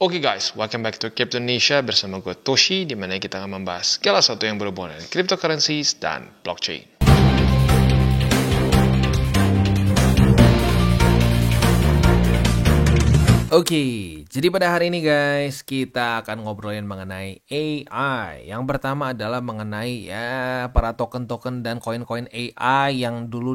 Oke guys, welcome back to Crypto Indonesia bersama gue Toshi, di mana kita akan membahas segala sesuatu yang berhubungan dengan cryptocurrencies dan blockchain. Oke, jadi pada hari ini guys, kita akan ngobrolin mengenai AI. Yang pertama adalah mengenai para token-token dan koin-koin AI yang dulu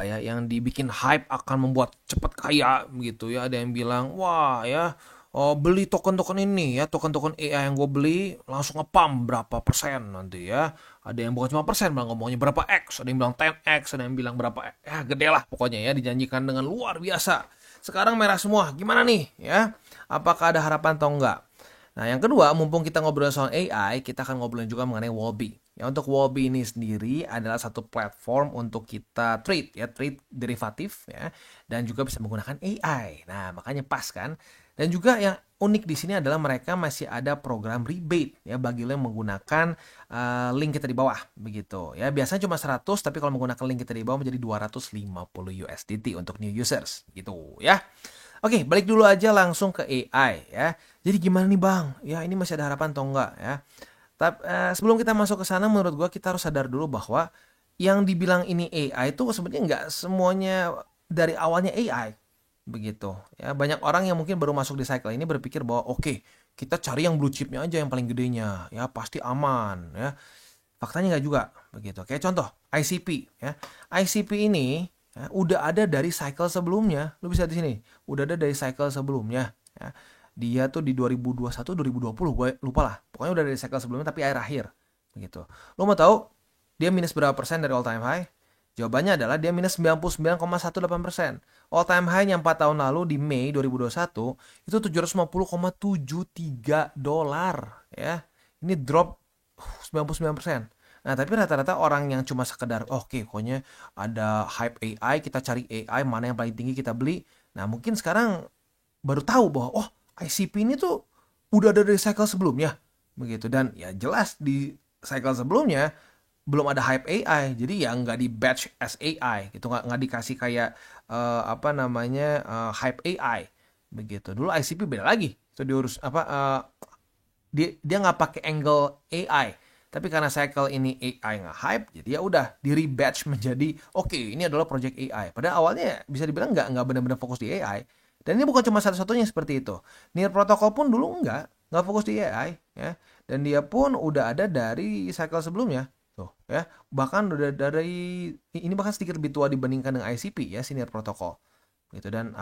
yang dibikin hype akan membuat cepat kaya gitu ya. Ada yang bilang, wah ya, beli token-token ini ya, token-token AI yang gue beli langsung ngepump berapa persen nanti ya. Ada yang bukan cuma persen, malah ngomongnya berapa X, ada yang bilang 10X, ada yang bilang berapa, gede lah pokoknya ya, dijanjikan dengan luar biasa. Sekarang merah semua, gimana nih ya? Apakah ada harapan atau enggak? Nah yang kedua, mumpung kita ngobrol soal AI, kita akan ngobrolin juga mengenai Huobi. Ya, untuk Huobi ini sendiri adalah satu platform untuk kita trade derivatif ya, dan juga bisa menggunakan AI. Nah makanya pas kan? Dan juga yang unik di sini adalah mereka masih ada program rebate ya bagi lo yang menggunakan link kita di bawah begitu ya. Biasanya cuma 100, tapi kalau menggunakan link kita di bawah menjadi 250 USDT untuk new users gitu ya. Oke, balik dulu aja langsung ke AI ya. Jadi gimana nih Bang? Ya ini masih ada harapan atau enggak ya? Tapi sebelum kita masuk ke sana, menurut gua kita harus sadar dulu bahwa yang dibilang ini AI itu sebenarnya nggak semuanya dari awalnya AI. Begitu ya, banyak orang yang mungkin baru masuk di cycle ini berpikir bahwa oke, kita cari yang blue chipnya aja, yang paling gedenya ya, pasti aman ya. Faktanya nggak juga begitu. Kayak contoh ICP ya, ICP ini ya, udah ada dari cycle sebelumnya. Lu bisa di sini udah ada dari cycle sebelumnya ya. Dia tuh di 2021 2020 gue lupa lah, pokoknya udah dari cycle sebelumnya tapi akhir begitu. Lu mau tahu dia minus berapa persen dari all time high? Jawabannya adalah dia minus 99,18%. All time high-nya 4 tahun lalu di Mei 2021 itu $750,73 ya. Ini drop 99%. Nah, tapi rata-rata orang yang cuma sekedar pokoknya ada hype AI, kita cari AI mana yang paling tinggi kita beli. Nah, mungkin sekarang baru tahu bahwa ICP ini tuh udah ada dari cycle sebelumnya. Begitu, dan ya jelas di cycle sebelumnya belum ada hype AI, jadi ya nggak di batch as AI gitu, nggak dikasih kayak hype AI begitu. Dulu ICP beda lagi, itu diurus dia nggak pakai angle AI, tapi karena cycle ini AI nggak hype, jadi ya udah di rebatch menjadi ini adalah project AI. Pada awalnya bisa dibilang nggak benar-benar fokus di AI, dan ini bukan cuma satu-satunya seperti itu. Near Protocol pun dulu nggak fokus di AI ya, dan dia pun udah ada dari cycle sebelumnya. Tuh ya, bahkan udah dari ini bahkan sedikit lebih tua dibandingkan dengan ICP ya, Near Protocol. Gitu, dan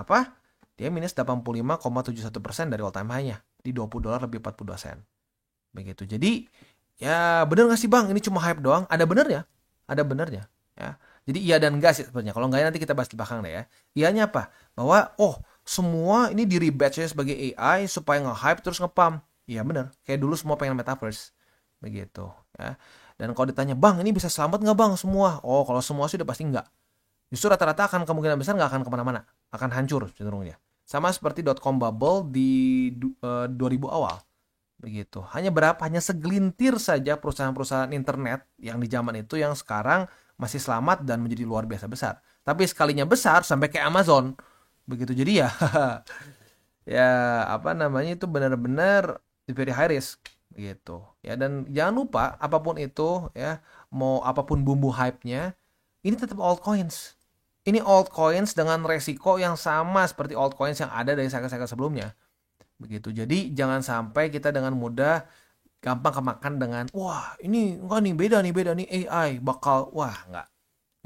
dia minus 85,71% dari all time high-nya di $20 lebih 42 sen. Begitu. Jadi ya bener gak sih Bang? Ini cuma hype doang? Ada benernya. Ada benernya ya. Jadi iya dan enggak sih sebenarnya. Kalau enggak nanti kita bahas di belakang deh ya. Iyanya apa? Bahwa semua ini di rebatch sebagai AI supaya nge-hype terus nge-pump. Iya bener. Kayak dulu semua pengen metaverse. Begitu ya. Dan kalau ditanya, Bang ini bisa selamat nggak Bang semua? Kalau semua sih udah pasti nggak. Justru rata-rata akan kemungkinan besar nggak akan kemana-mana. Akan hancur cenderungnya. Sama seperti .com bubble di 2000 awal. Begitu. Hanya segelintir saja perusahaan-perusahaan internet yang di zaman itu yang sekarang masih selamat dan menjadi luar biasa besar. Tapi sekalinya besar sampai kayak Amazon. Begitu. Jadi ya itu benar-benar very high risk gitu ya. Dan jangan lupa apapun itu ya, mau apapun bumbu hype-nya, ini tetap altcoins. Ini altcoins dengan resiko yang sama seperti altcoins yang ada dari cycle-cycle sebelumnya. Begitu. Jadi jangan sampai kita dengan mudah gampang kemakan dengan ini enggak nih, beda nih AI bakal enggak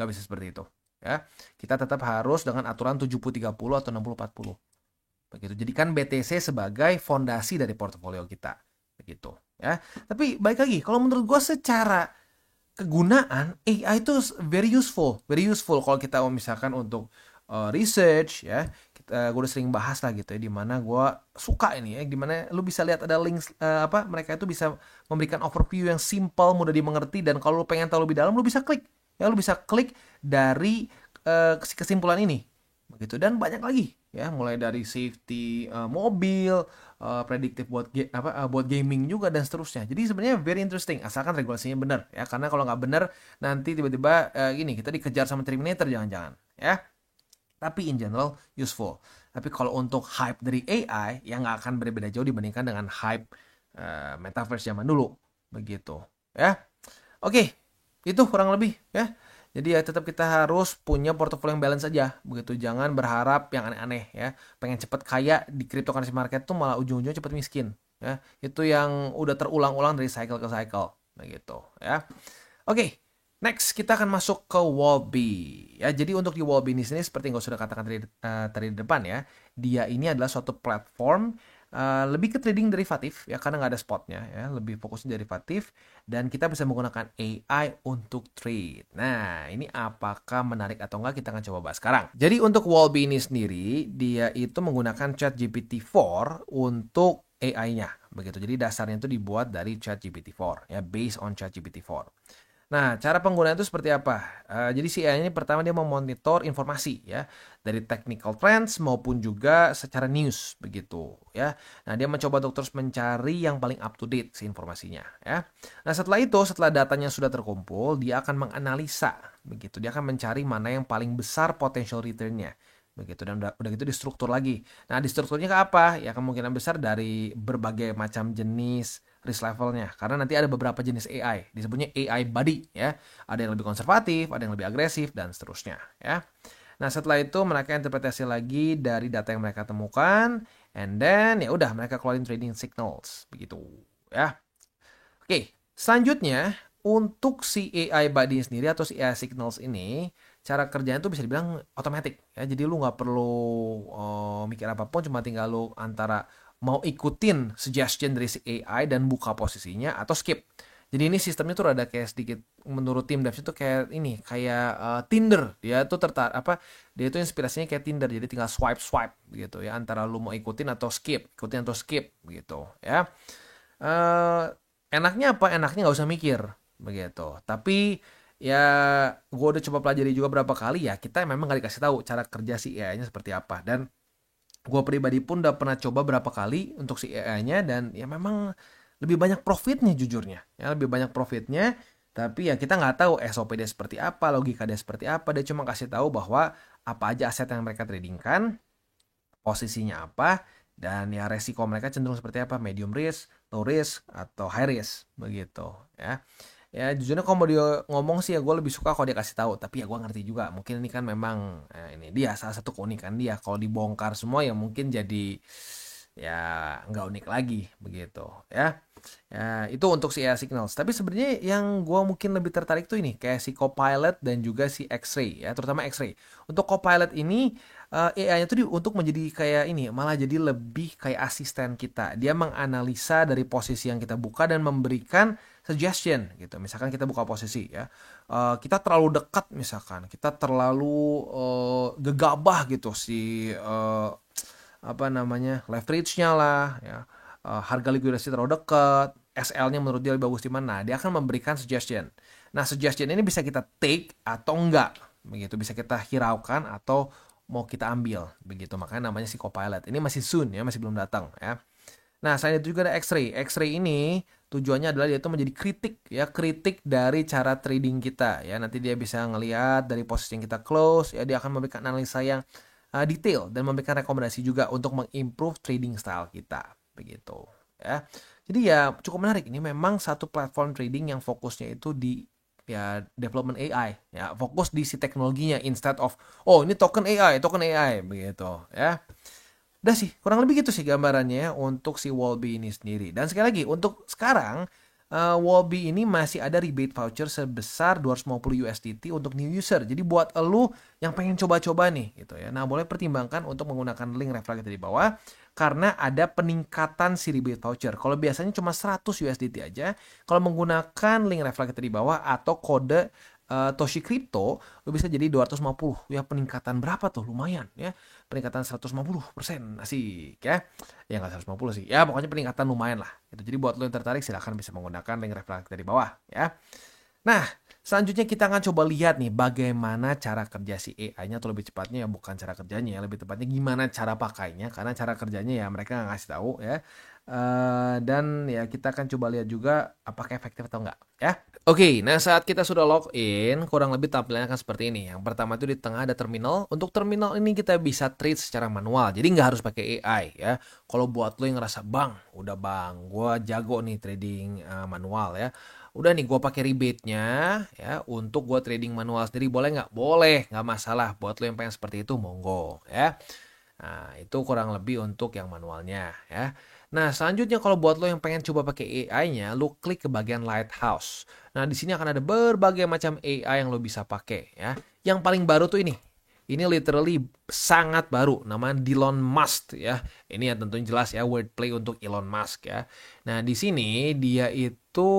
bisa seperti itu ya. Kita tetap harus dengan aturan 70-30 atau 60-40. Begitu. Jadikan BTC sebagai fondasi dari portofolio kita. Begitu ya. Tapi balik lagi, kalau menurut gue secara kegunaan AI itu very useful kalau kita misalkan untuk research ya. Gue udah sering bahas lah gitu ya, dimana gue suka ini ya, dimana lu bisa lihat ada links mereka itu bisa memberikan overview yang simple, mudah dimengerti, dan kalau lu pengen tahu lebih dalam lu bisa klik dari kesimpulan ini begitu. Dan banyak lagi ya, mulai dari safety mobil, prediktif buat gaming juga dan seterusnya. Jadi sebenarnya very interesting asalkan regulasinya benar ya, karena kalau nggak benar nanti tiba-tiba kita dikejar sama Terminator jangan-jangan ya. Tapi in general useful. Tapi kalau untuk hype dari AI, ya nggak akan berbeda jauh dibandingkan dengan hype metaverse zaman dulu. Begitu. Ya. Oke, itu kurang lebih ya. Jadi ya tetap kita harus punya portofolio yang balance saja, begitu. Jangan berharap yang aneh-aneh ya. Pengen cepet kaya di cryptocurrency market tuh malah ujung-ujungnya cepet miskin ya. Itu yang udah terulang-ulang dari cycle ke cycle, begitu ya. Oke, next kita akan masuk ke Wallbe ya. Jadi untuk di Wallbe ini sendiri seperti yang gue sudah katakan tadi di depan ya, dia ini adalah suatu platform lebih ke trading derivatif ya, karena nggak ada spotnya ya, lebih fokusnya derivatif dan kita bisa menggunakan AI untuk trade. Nah, ini apakah menarik atau enggak kita akan coba bahas sekarang. Jadi untuk Wallbe ini sendiri dia itu menggunakan ChatGPT-4 untuk AI-nya begitu. Jadi dasarnya itu dibuat dari ChatGPT-4 ya, based on ChatGPT-4. Nah, cara penggunaan itu seperti apa? Jadi si AI ini pertama dia memonitor informasi ya, dari technical trends maupun juga secara news begitu ya. Nah, dia mencoba untuk terus mencari yang paling up to date si informasinya ya. Nah, setelah itu, setelah datanya sudah terkumpul, dia akan menganalisa begitu. Dia akan mencari mana yang paling besar potential return-nya begitu, dan udah gitu distruktur lagi. Nah, di strukturnya ke apa? Ya kemungkinan besar dari berbagai macam jenis risk levelnya, karena nanti ada beberapa jenis AI, disebutnya AI body ya. Ada yang lebih konservatif, ada yang lebih agresif dan seterusnya ya. Nah, setelah itu mereka interpretasi lagi dari data yang mereka temukan, and then ya udah mereka keluarin trading signals begitu ya. Oke, selanjutnya untuk si AI body sendiri atau si AI signals ini, cara kerjanya tuh bisa dibilang otomatis ya. Jadi lu nggak perlu mikir apapun, cuma tinggal lu antara mau ikutin suggestion dari si AI dan buka posisinya atau skip. Jadi ini sistemnya tuh rada kayak sedikit, menurut tim devs itu kayak ini, kayak Tinder. Dia tuh dia tuh inspirasinya kayak Tinder. Jadi tinggal swipe gitu ya, antara lu mau ikutin atau skip, gitu ya. Eh Enaknya apa? Enaknya nggak usah mikir begitu. Tapi ya gue udah coba pelajari juga berapa kali ya, kita memang nggak dikasih tahu cara kerja si AI-nya seperti apa. Dan gue pribadi pun udah pernah coba berapa kali untuk si AI-nya, dan ya memang lebih banyak profitnya jujurnya. Ya lebih banyak profitnya. Tapi ya kita nggak tahu SOP dia seperti apa, logika dia seperti apa. Dia cuma kasih tahu bahwa apa aja aset yang mereka tradingkan, posisinya apa, dan ya resiko mereka cenderung seperti apa, medium risk, low risk, atau high risk begitu ya. Ya jujurnya kalau mau dia ngomong sih ya gue lebih suka kalau dia kasih tahu, tapi ya gue ngerti juga mungkin ini kan memang ini dia salah satu keunikan dia. Kalau dibongkar semua ya mungkin jadi ya nggak unik lagi begitu ya. Ya, itu untuk si AI Signals. Tapi sebenarnya yang gue mungkin lebih tertarik tuh ini kayak si Copilot dan juga si X-Ray ya, terutama X-Ray. Untuk Copilot ini AI-nya tuh untuk menjadi kayak ini, malah jadi lebih kayak asisten kita. Dia menganalisa dari posisi yang kita buka dan memberikan suggestion gitu. Misalkan kita buka posisi ya, kita terlalu dekat, misalkan kita terlalu gegabah gitu si apa namanya, leverage-nya lah ya. Harga likuidasi terlalu dekat, SL-nya menurut dia lebih bagus di mana. Nah, dia akan memberikan suggestion. Nah, suggestion ini bisa kita take atau enggak. Begitu, bisa kita hiraukan atau mau kita ambil. Begitu, makanya namanya si Copilot. Ini masih soon ya, masih belum datang ya. Nah, selain itu juga ada X-ray. X-ray ini tujuannya adalah dia itu menjadi kritik ya, kritik dari cara trading kita ya. Nanti dia bisa ngelihat dari posisi yang kita close ya, dia akan memberikan analisa yang detail dan memberikan rekomendasi juga untuk mengimprove trading style kita begitu ya. Jadi ya cukup menarik, ini memang satu platform trading yang fokusnya itu di ya development AI ya, fokus di si teknologinya instead of ini token AI begitu ya. Udah sih, kurang lebih gitu sih gambarannya untuk si Wallbe ini sendiri. Dan sekali lagi, untuk sekarang, Wallbe ini masih ada rebate voucher sebesar 250 USDT untuk new user. Jadi buat elu yang pengen coba-coba nih, gitu ya. Nah, boleh pertimbangkan untuk menggunakan link referral kita di bawah, karena ada peningkatan si rebate voucher. Kalau biasanya cuma 100 USDT aja, kalau menggunakan link referral kita di bawah atau kode Toshi Crypto, lu bisa jadi 250 ya. Peningkatan berapa tuh? Lumayan ya, peningkatan 150%, asik ya. Ya nggak 150 sih ya, pokoknya peningkatan lumayan lah gitu. Jadi buat lo yang tertarik silahkan bisa menggunakan link referral kita di bawah ya. Nah, selanjutnya kita akan coba lihat nih bagaimana cara kerja si AI-nya, atau lebih cepatnya ya bukan cara kerjanya ya, lebih tepatnya gimana cara pakainya, karena cara kerjanya ya mereka nggak ngasih tahu ya. Dan ya kita akan coba lihat juga apakah efektif atau enggak ya. Oke, nah saat kita sudah login, kurang lebih tampilannya akan seperti ini. Yang pertama itu di tengah ada terminal. Untuk terminal ini kita bisa trade secara manual, jadi nggak harus pakai AI ya. Kalau buat lo yang ngerasa udah bang, gue jago nih trading manual ya. Udah nih gue pakai rebate-nya ya untuk gue trading manual sendiri boleh nggak? Boleh, nggak masalah. Buat lo yang pengen seperti itu monggo ya. Nah, itu kurang lebih untuk yang manualnya ya. Nah, selanjutnya kalau buat lo yang pengen coba pakai AI-nya, lo klik ke bagian Lighthouse. Nah, di sini akan ada berbagai macam AI yang lo bisa pakai ya. Yang paling baru tuh ini. Ini literally sangat baru, namanya Elon Musk ya. Ini ya tentunya jelas ya wordplay untuk Elon Musk ya. Nah, di sini dia itu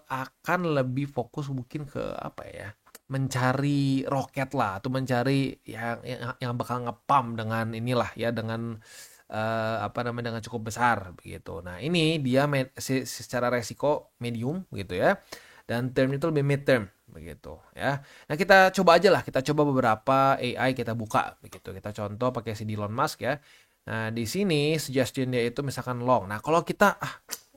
akan lebih fokus mungkin ke apa ya? Mencari roket lah atau mencari yang bakal ngepam dengan inilah ya dengan apa namanya dengan cukup besar begitu. Nah, ini dia secara resiko medium gitu ya. Dan term itu lebih mid term begitu ya. Nah, kita coba aja lah, kita coba beberapa AI kita buka begitu. Kita contoh pakai si Elon Musk ya. Nah, di sini suggestion dia itu misalkan long. Nah, kalau kita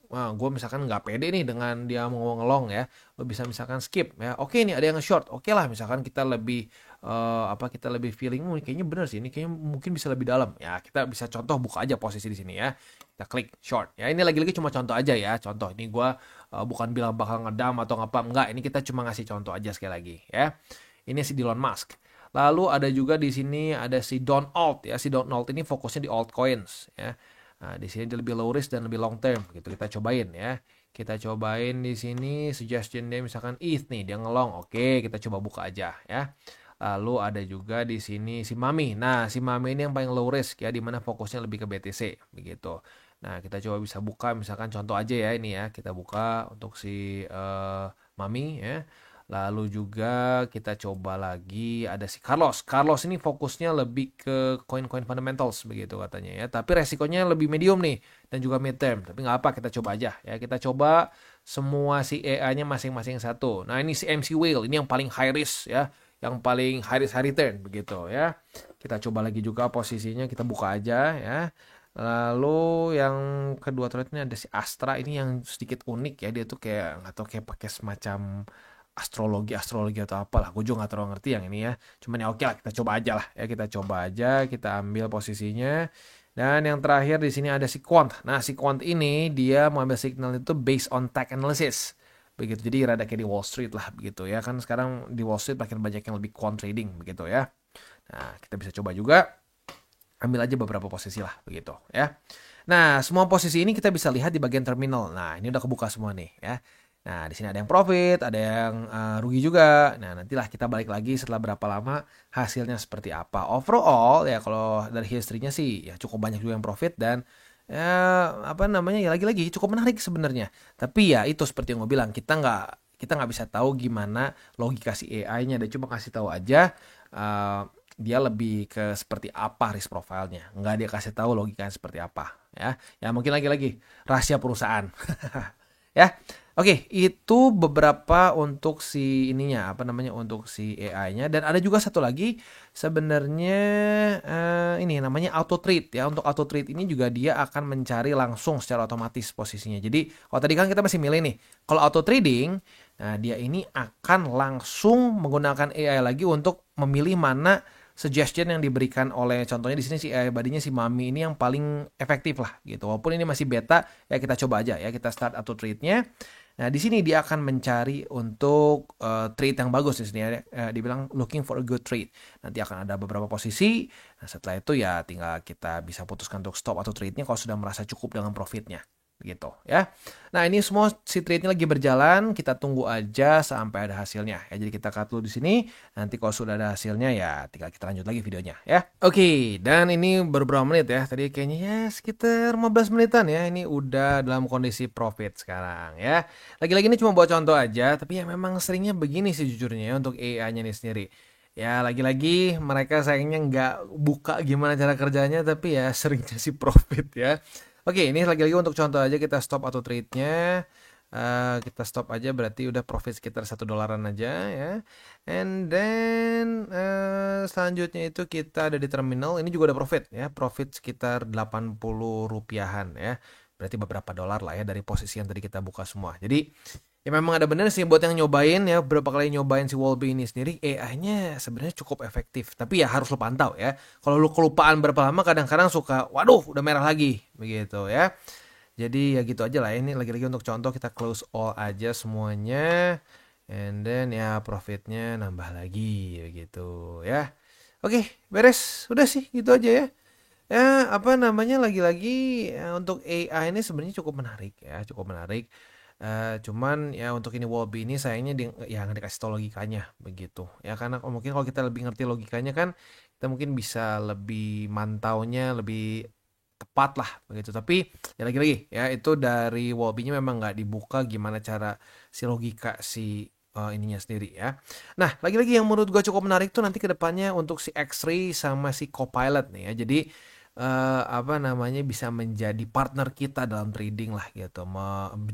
wah, gue misalkan nggak pede nih dengan dia mau ngelong ya, lo bisa misalkan skip ya. Oke nih ada yang nge-short, oke lah misalkan kita lebih kita lebih feeling, kayaknya bener sih, ini kayaknya mungkin bisa lebih dalam ya. Kita bisa contoh buka aja posisi di sini ya. Kita klik short ya. Ini lagi-lagi cuma contoh aja ya. Contoh ini gue bukan bilang bakal ngedam atau ngapa enggak. Ini kita cuma ngasih contoh aja sekali lagi ya. Ini si Elon Musk. Lalu ada juga di sini ada si Don Alt ya. Si Don Alt ini fokusnya di altcoins ya. Nah, di sini dia lebih low risk dan lebih long term gitu. Kita cobain ya. Kita cobain di sini suggestion dia misalkan ETH nih, dia ngelong. Oke, kita coba buka aja ya. Lalu ada juga di sini si Mami. Nah, si Mami ini yang paling low risk ya, di mana fokusnya lebih ke BTC begitu. Nah, kita coba bisa buka misalkan contoh aja ya ini ya. Kita buka untuk si Mami ya. Lalu juga kita coba lagi ada si Carlos. Carlos ini fokusnya lebih ke koin-koin fundamentals begitu katanya ya. Tapi resikonya lebih medium nih dan juga mid term. Tapi nggak apa, kita coba aja ya. Kita coba semua si EA-nya masing-masing satu. Nah, ini si MC Whale ini yang paling high risk ya, yang paling high risk high return begitu ya. Kita coba lagi juga posisinya, kita buka aja ya. Lalu yang kedua trade ini ada si Astra, ini yang sedikit unik ya, dia tuh kayak nggak tahu kayak pakai semacam astrologi atau apalah, gue juga nggak terlalu ngerti yang ini ya. Cuman ya oke lah, kita coba aja lah ya, kita coba aja, kita ambil posisinya. Dan yang terakhir di sini ada si Quant. Nah, si Quant ini dia mengambil signal itu based on tech analysis begitu, jadi rada kayak di Wall Street lah begitu ya, kan sekarang di Wall Street makin banyak yang lebih quant trading begitu ya. Nah, kita bisa coba juga ambil aja beberapa posisi lah begitu ya. Nah, semua posisi ini kita bisa lihat di bagian terminal. Nah, ini udah kebuka semua nih ya. Nah, di sini ada yang profit, ada yang rugi juga. Nah, nantilah kita balik lagi setelah berapa lama hasilnya seperti apa. Overall ya kalau dari history-nya sih ya cukup banyak juga yang profit dan ya apa namanya ya lagi-lagi cukup menarik sebenarnya. Tapi ya itu seperti yang gue bilang, kita nggak bisa tahu gimana logika si AI-nya. Dia cuma kasih tahu aja dia lebih ke seperti apa risk profile-nya. Nggak dia kasih tahu logikanya seperti apa ya. Ya mungkin lagi-lagi rahasia perusahaan. Ya. Oke, itu beberapa untuk si ininya, apa namanya, untuk si AI-nya. Dan ada juga satu lagi, sebenarnya ini namanya auto trade ya. Untuk auto trade ini juga dia akan mencari langsung secara otomatis posisinya. Jadi, kalau tadi kan kita masih milih nih. Kalau auto trading, nah dia ini akan langsung menggunakan AI lagi untuk memilih mana suggestion yang diberikan oleh, contohnya di sini si AI badinya si Mami ini yang paling efektif lah gitu. Walaupun ini masih beta, ya kita coba aja ya, kita start auto trade-nya. Nah, di sini dia akan mencari untuk trade yang bagus di sini ya. Dibilang looking for a good trade. Nanti akan ada beberapa posisi. Nah, setelah itu ya tinggal kita bisa putuskan untuk stop atau trade-nya kalau sudah merasa cukup dengan profitnya. Gitu ya. Nah, ini semua si trade-nya lagi berjalan, kita tunggu aja sampai ada hasilnya ya. Jadi kita cut dulu di sini. Nanti kalau sudah ada hasilnya ya tinggal kita lanjut lagi videonya ya. Oke, dan ini baru berapa menit ya? Tadi kayaknya ya sekitar 15 menitan ya. Ini udah dalam kondisi profit sekarang ya. Lagi-lagi ini cuma buat contoh aja, tapi ya memang seringnya begini sih jujurnya ya untuk AI-nya ini sendiri. Ya lagi-lagi mereka sayangnya nggak buka gimana cara kerjanya, tapi ya seringnya sih profit ya. Oke, ini lagi-lagi untuk contoh aja, kita stop auto trade-nya. Kita stop aja, berarti udah profit sekitar $1 aja ya. And then selanjutnya itu kita ada di terminal. Ini juga udah profit ya. Profit sekitar 80 rupiahan ya. Berarti beberapa dolar lah ya dari posisi yang tadi kita buka semua. Jadi Ya memang ada bener sih buat yang nyobain ya, berapa kali nyobain si Wolby ini sendiri, AI-nya sebenarnya cukup efektif. Tapi ya harus lo pantau ya. Kalau lo kelupaan berapa lama kadang-kadang suka, waduh udah merah lagi, begitu ya. Jadi ya gitu aja lah. Ini lagi-lagi untuk contoh kita close all aja semuanya. And then ya profitnya nambah lagi, begitu ya. Oke, beres. Udah sih gitu aja ya. Ya, apa namanya lagi-lagi untuk AI ini sebenarnya cukup menarik ya, cukup menarik. Cuman ya untuk ini Wolby ini sayangnya ya nggak dikasih tau logikanya begitu. Ya karena mungkin kalau kita lebih ngerti logikanya kan kita mungkin bisa lebih mantaunya lebih tepat lah begitu. Tapi ya lagi-lagi ya itu dari Wolby-nya memang nggak dibuka gimana cara si logika si ininya sendiri ya. Nah, lagi-lagi yang menurut gue cukup menarik tuh nanti ke depannya untuk si X-Ray sama si Copilot nih ya. Jadi apa namanya bisa menjadi partner kita dalam trading lah gitu,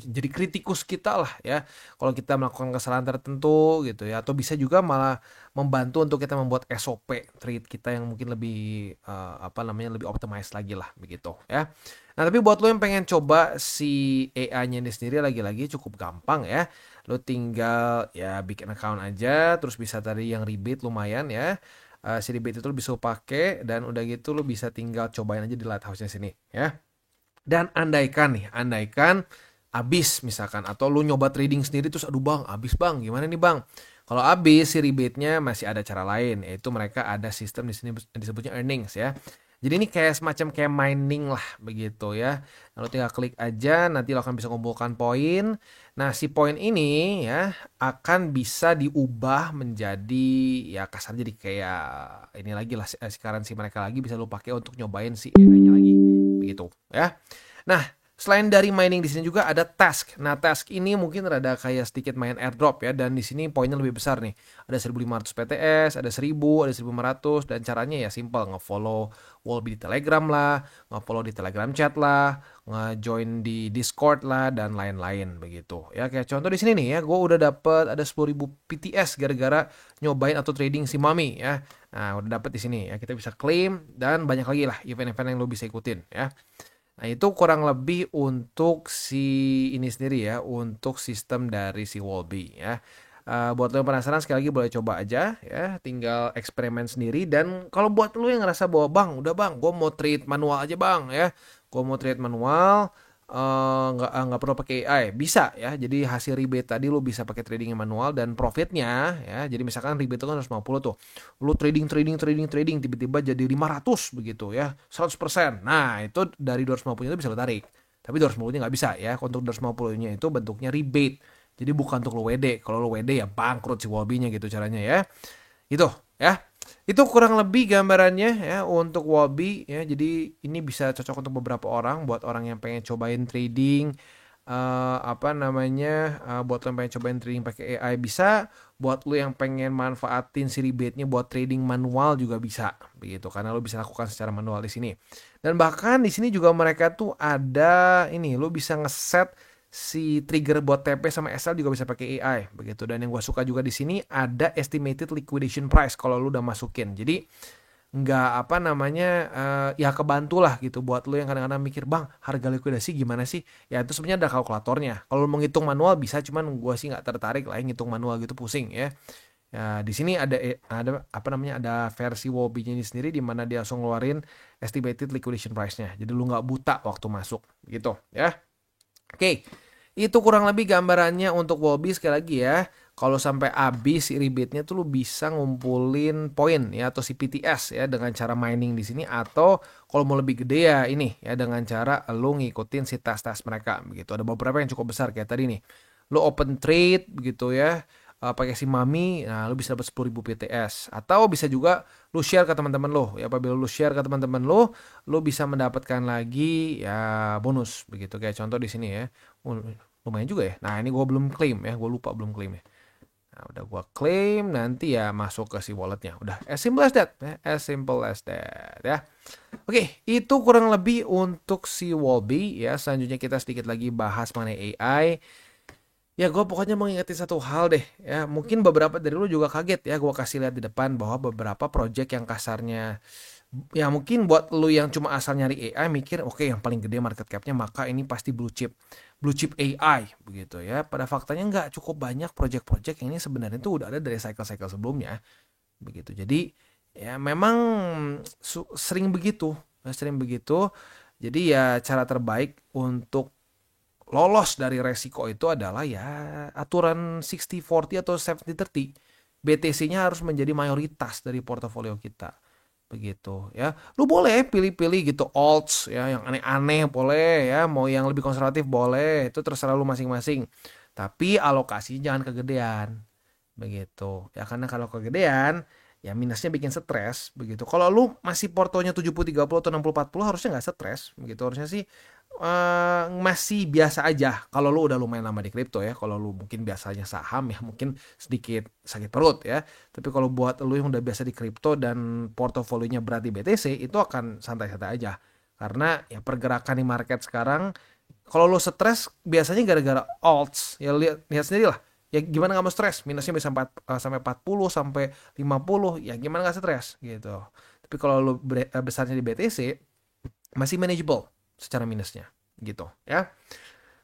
jadi kritikus kita lah ya kalau kita melakukan kesalahan tertentu gitu ya, atau bisa juga malah membantu untuk kita membuat SOP trade kita yang mungkin lebih apa namanya lebih optimize lagi lah begitu ya. Nah tapi buat lo yang pengen coba si AI-nya ini sendiri lagi-lagi cukup gampang ya, lo tinggal ya bikin account aja terus bisa tadi yang rebate lumayan ya. Si rebate itu lo bisa pakai dan udah gitu lo bisa tinggal cobain aja di Lighthouse-nya sini ya. Dan andaikan abis misalkan atau lu nyoba trading sendiri terus aduh bang, abis bang, gimana nih bang? Kalau abis si rebate-nya masih ada cara lain, yaitu mereka ada sistem di sini disebutnya earnings ya. Jadi ini kayak semacam kayak mining lah begitu ya. Lalu tinggal klik aja, nanti lo akan bisa kumpulkan poin. Nah si poin ini ya akan bisa diubah menjadi ya kasar jadi kayak ini lagi lah si currency mereka lagi bisa lo pakai untuk nyobain si AI-nya lagi begitu ya. Nah, selain dari mining di sini juga ada task. Nah, task ini mungkin rada kayak sedikit main airdrop ya, dan di sini poinnya lebih besar nih. Ada 1.500 PTS, ada 1.000, ada 1.500, dan caranya ya simple, nge-follow Wolby di Telegram lah, nge-follow di Telegram chat lah, nge-join di Discord lah, dan lain-lain begitu. Ya, kayak contoh di sini nih ya, gue udah dapet ada 10.000 PTS gara-gara nyobain atau trading si Mami ya. Nah, udah dapet di sini ya, kita bisa claim dan banyak lagi lah event-event yang lo bisa ikutin ya. Nah, itu kurang lebih untuk si ini sendiri ya, untuk sistem dari si Wolby ya. Buat lo yang penasaran sekali lagi boleh coba aja ya, tinggal eksperimen sendiri. Dan kalau buat lo yang ngerasa bahwa bang, udah bang, gue mau trade manual aja bang ya, gue mau trade manual, nggak perlu pakai AI, bisa ya. Jadi hasil rebate tadi lo bisa pakai trading yang manual dan profitnya ya. Jadi misalkan rebate itu kan 150 tuh, lo trading tiba-tiba jadi 500 begitu ya, 100%. Nah itu dari 250 itu bisa lo tarik, tapi 250 nya nggak bisa ya. Untuk 250 nya itu bentuknya rebate, jadi bukan untuk lo WD. Kalau lo WD ya bangkrut si Wolby-nya gitu caranya ya. Itu ya. Itu kurang lebih gambarannya ya untuk Wolby ya. Jadi ini bisa cocok untuk beberapa orang, buat orang yang pengen cobain trading apa namanya buat lo yang pengen cobain trading pakai AI bisa, buat lo yang pengen manfaatin si rebate-nya buat trading manual juga bisa begitu, karena lo bisa lakukan secara manual di sini. Dan bahkan di sini juga mereka tuh ada ini, lo bisa ngeset si trigger buat TP sama SL juga bisa pakai AI begitu. Dan yang gue suka juga di sini ada estimated liquidation price kalau lu udah masukin. Jadi nggak apa namanya ya kebantu lah gitu buat lu yang kadang-kadang mikir bang harga likuidasi gimana sih, ya itu sebenarnya ada kalkulatornya. Kalau mau ngitung manual bisa, cuman gue sih nggak tertarik lah ngitung manual gitu, pusing ya. Ya di sini ada apa namanya ada versi Wolby-nya ini sendiri di mana dia langsung ngeluarin estimated liquidation price-nya, jadi lu nggak buta waktu masuk gitu ya. Oke, itu kurang lebih gambarannya untuk Wolby. Sekali lagi ya, kalau sampai habis si rebate-nya tuh lu bisa ngumpulin poin ya atau si PTS ya dengan cara mining di sini, atau kalau mau lebih gede ya ini ya dengan cara lu ngikutin si tas-tas mereka begitu. Ada beberapa yang cukup besar kayak tadi nih. Lu open trade begitu ya. Pakai si Mami, nah lu bisa dapat 10.000 PTS, atau bisa juga lu share ke teman-teman lo ya. Apabila lu share ke teman-teman lo, lu bisa mendapatkan lagi ya bonus begitu. Kayak contoh di sini ya. Lumayan juga ya. Nah, ini gue belum claim ya, gue lupa belum claim ya. Nah, udah gue claim, nanti ya masuk ke si walletnya. Udah as simple as that ya. As simple as that ya. Oke, itu kurang lebih untuk si Wolby ya. Selanjutnya kita sedikit lagi bahas mengenai AI. Ya gue pokoknya mau ngingetin satu hal deh ya. Mungkin beberapa dari lu juga kaget ya gue kasih lihat di depan bahwa beberapa project yang kasarnya Ya mungkin buat lu yang cuma asal nyari AI mikir oke, yang paling gede market capnya maka ini pasti blue chip AI begitu ya. Pada faktanya nggak, cukup banyak project-project yang ini sebenarnya itu udah ada dari cycle-cycle sebelumnya begitu. Jadi ya memang sering begitu, sering begitu. Jadi ya cara terbaik untuk lolos dari resiko itu adalah ya aturan 60-40 atau 70-30. BTC-nya harus menjadi mayoritas dari portofolio kita. Begitu ya. Lu boleh pilih-pilih gitu alts ya yang aneh-aneh boleh ya, mau yang lebih konservatif boleh. Itu terserah lu masing-masing. Tapi alokasi jangan kegedean. Begitu. Ya karena kalau kegedean ya minusnya bikin stres begitu. Kalau lu masih portonya 70-30 atau 60-40 harusnya nggak stres begitu. Harusnya sih masih biasa aja kalau lu udah lumayan lama di kripto ya. Kalau lu mungkin biasanya saham ya mungkin sedikit sakit perut ya. Tapi kalau buat lu yang udah biasa di kripto dan portofolionya berat di BTC itu akan santai-santai aja. Karena ya pergerakan di market sekarang kalau lu stres biasanya gara-gara alts. Ya lihat lihat sendiri lah. Ya gimana nggak mau stres? Minusnya bisa sampai 40 sampai 50. Ya gimana nggak stres gitu. Tapi kalau lu besarnya di BTC masih manageable secara minusnya gitu ya.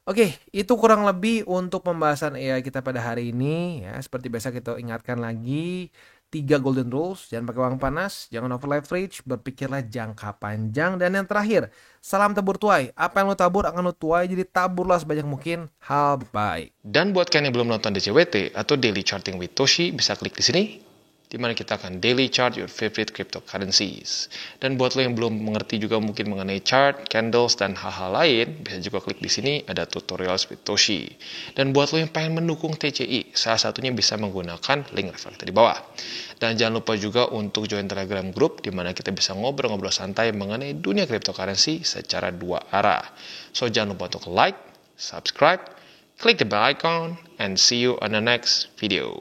Oke, itu kurang lebih untuk pembahasan AI kita pada hari ini ya. Seperti biasa kita ingatkan lagi 3 golden rules, jangan pakai uang panas, jangan over leverage, berpikirlah jangka panjang, dan yang terakhir, salam tabur tuai. Apa yang lo tabur akan lo tuai, jadi taburlah sebanyak mungkin hal baik. Dan buat kalian yang belum nonton DCWT atau Daily Charting with Toshi, bisa klik di sini, di mana kita akan daily chart your favorite cryptocurrencies. Dan buat lo yang belum mengerti juga mungkin mengenai chart, candles, dan hal-hal lain, bisa juga klik di sini, ada tutorials with Toshi. Dan buat lo yang pengen mendukung TCI, salah satunya bisa menggunakan link reflektor di bawah. Dan jangan lupa juga untuk join Telegram group, di mana kita bisa ngobrol-ngobrol santai mengenai dunia cryptocurrency secara 2 arah. So jangan lupa untuk like, subscribe, click the bell icon, and see you on the next video.